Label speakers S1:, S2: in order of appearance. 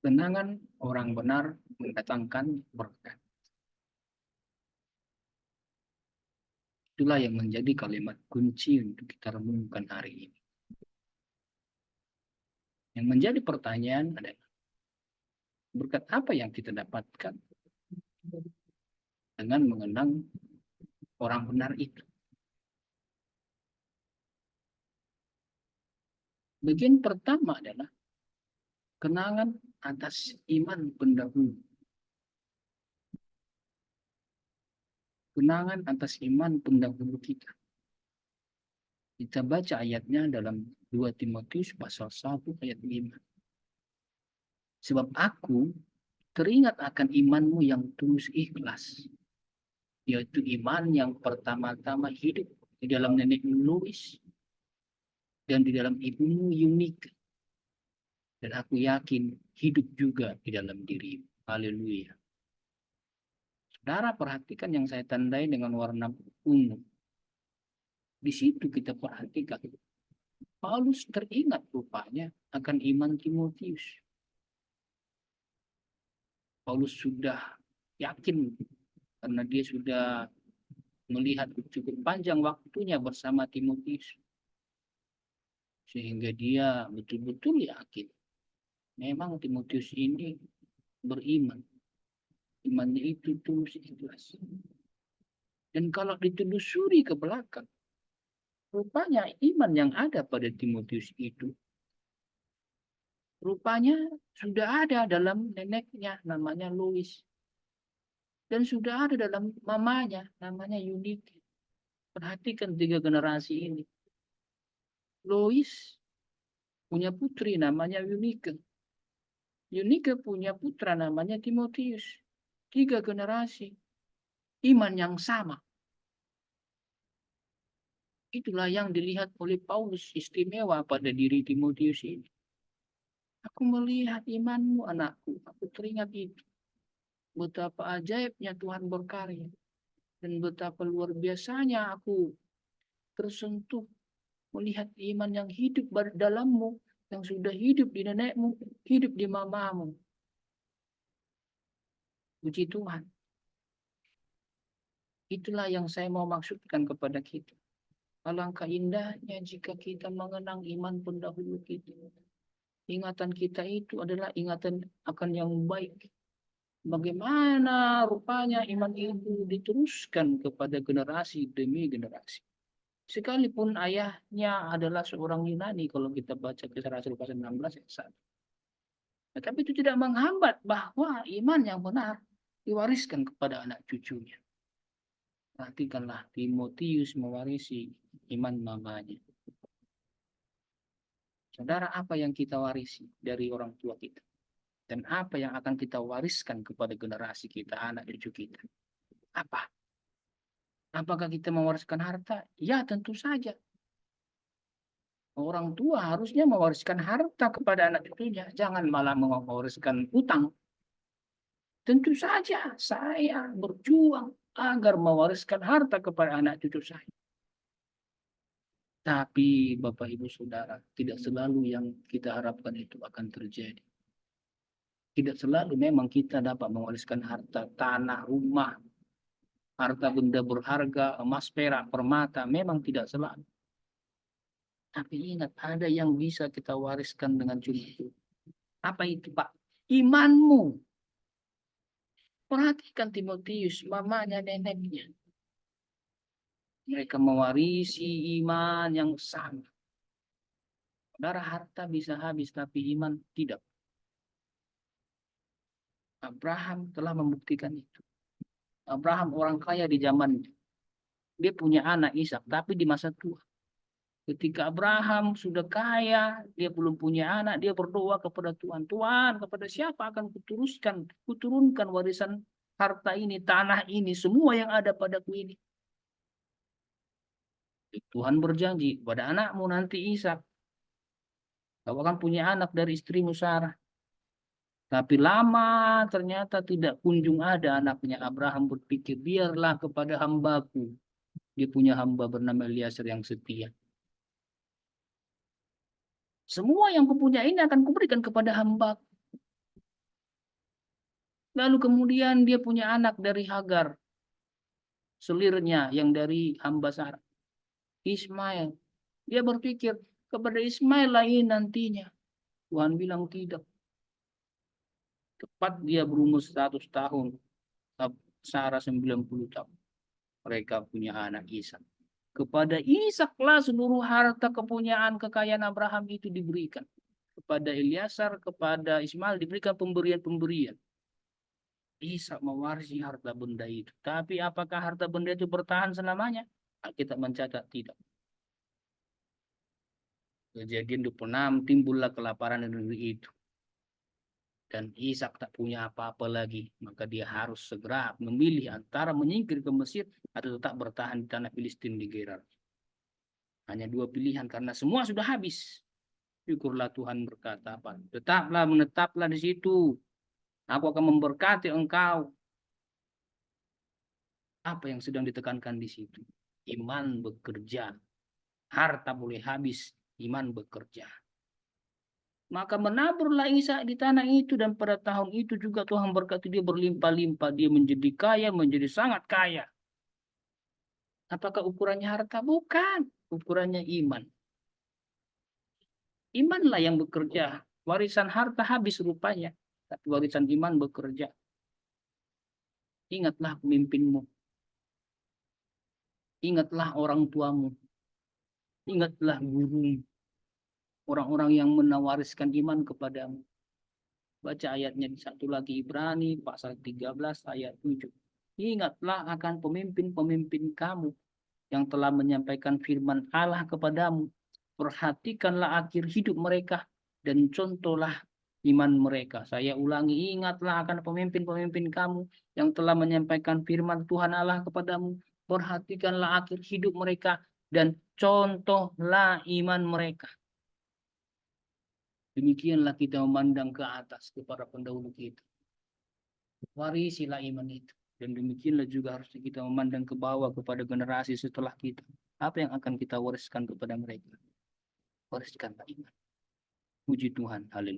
S1: Kenangan orang benar mendatangkan berkat. Itulah yang menjadi kalimat kunci untuk kita renungkan hari ini. Yang menjadi pertanyaan adalah, berkat apa yang kita dapatkan dengan mengenang orang benar itu? Bagian pertama adalah kenangan atas iman pendahulu. Kenangan atas iman pendahulu kita. Kita baca ayatnya dalam 2 Timotius pasal 1 ayat 5. Sebab aku teringat akan imanmu yang tulus ikhlas, yaitu iman yang pertama-tama hidup di dalam nenekmu Lois dan di dalam ibumu Yunika. Dan aku yakin hidup juga di dalam dirimu. Haleluya. Saudara perhatikan yang saya tandai dengan warna ungu. Di situ kita perhatikan Paulus teringat rupanya akan iman Timotius. Paulus sudah yakin karena dia sudah melihat cukup panjang waktunya bersama Timotius. Sehingga dia betul-betul yakin memang Timotius ini beriman. Imannya itu tulus ikhlas. Dan kalau ditelusuri ke belakang, rupanya iman yang ada pada Timotius itu rupanya sudah ada dalam neneknya namanya Lois. Dan sudah ada dalam mamanya namanya Yunike. Perhatikan 3 generasi ini. Lois punya putri namanya Yunike. Yunike punya putra namanya Timotius. 3 generasi. Iman yang sama. Itulah yang dilihat oleh Paulus istimewa pada diri Timotius ini. Aku melihat imanmu anakku. Aku teringat itu. Betapa ajaibnya Tuhan berkarya. Dan betapa luar biasanya aku tersentuh melihat iman yang hidup dalammu. Yang sudah hidup di nenekmu. Hidup di mamamu. Puji Tuhan. Itulah yang saya mau maksudkan kepada kita. Alangkah indahnya jika kita mengenang iman pendahulu kita. Ingatan kita itu adalah ingatan akan yang baik. Bagaimana rupanya iman itu diteruskan kepada generasi demi generasi. Sekalipun ayahnya adalah seorang Yunani, kalau kita baca Kisah Rasul pasal 16 ayat 1. Tetapi itu tidak menghambat bahwa iman yang benar diwariskan kepada anak cucunya. Perhatikanlah, Timotius mewarisi iman mamanya. Saudara, apa yang kita warisi dari orang tua kita? Dan apa yang akan kita wariskan kepada generasi kita, anak cucu kita? Apa? Apakah kita mewariskan harta? Ya, tentu saja. Orang tua harusnya mewariskan harta kepada anak cucunya. Jangan malah mewariskan utang. Tentu saja saya berjuang agar mewariskan harta kepada anak cucu saya. Tapi Bapak Ibu Saudara, tidak selalu yang kita harapkan itu akan terjadi. Tidak selalu memang kita dapat mewariskan harta, tanah, rumah, harta benda berharga, emas, perak, permata. Memang tidak selalu. Tapi ingat, ada yang bisa kita wariskan dengan cuma-cuma. Apa itu, Pak? Imanmu. Perhatikan Timotius, mamanya, neneknya. Mereka mewarisi iman yang sama. Saudara, harta bisa habis, tapi iman tidak. Abraham telah membuktikan itu. Abraham orang kaya di zamannya. Dia punya anak Ishak, tapi di masa tua. Ketika Abraham sudah kaya, dia belum punya anak, dia berdoa kepada Tuhan. Tuhan, kepada siapa akan kuturunkan warisan harta ini, tanah ini, semua yang ada padaku ini. Tuhan berjanji pada anakmu nanti Ishak. Kau akan punya anak dari istrimu Sarah. Tapi lama ternyata tidak kunjung ada anaknya. Abraham berpikir, biarlah kepada hambaku. Dia punya hamba bernama Eliezer yang setia. Semua yang kupunyai ini akan kuberikan kepada hamba. Lalu kemudian dia punya anak dari Hagar, selirnya yang dari hamba Sarah, Ismail. Dia berpikir kepada Ismail lah ini nantinya. Tuhan bilang tidak. Tepat dia berumur 100 tahun, Sarah 90 tahun. Mereka punya anak Ishak. Kepada Ishaklah seluruh harta kepunyaan kekayaan Abraham itu diberikan. Kepada Eliasar, kepada Ismail diberikan pemberian-pemberian. Ishak mewarisi harta benda itu. Tapi apakah harta benda itu bertahan selamanya? Kita mencatat tidak. Kejadian 26 timbullah kelaparan di negeri itu. Dan Ishak tak punya apa-apa lagi. Maka dia harus segera memilih antara menyingkir ke Mesir atau tetap bertahan di tanah Filistin di Gerar. Hanya dua pilihan karena semua sudah habis. Syukurlah Tuhan berkata apa? Tetaplah, menetaplah di situ. Aku akan memberkati engkau. Apa yang sedang ditekankan di situ? Iman bekerja. Harta boleh habis, iman bekerja. Maka menaburlah Ishak di tanah itu, dan pada tahun itu juga Tuhan berkati dia berlimpah-limpah. Dia menjadi kaya, menjadi sangat kaya. Apakah ukurannya harta? Bukan. Ukurannya iman. Imanlah yang bekerja. Warisan harta habis rupanya. Tapi warisan iman bekerja. Ingatlah pemimpinmu. Ingatlah orang tuamu. Ingatlah gurumu. Orang-orang yang menawariskan iman kepadamu. Baca ayatnya di satu lagi Ibrani pasal 13 ayat 7. Ingatlah akan pemimpin-pemimpin kamu yang telah menyampaikan firman Allah kepadamu. Perhatikanlah akhir hidup mereka dan contohlah iman mereka. Saya ulangi, ingatlah akan pemimpin-pemimpin kamu yang telah menyampaikan firman Tuhan Allah kepadamu. Perhatikanlah akhir hidup mereka dan contohlah iman mereka. Demikianlah kita memandang ke atas kepada pendahulu kita. Warisilah iman itu. Dan demikianlah juga harus kita memandang ke bawah kepada generasi setelah kita. Apa yang akan kita wariskan kepada mereka? Wariskanlah iman. Puji Tuhan. Haleluya.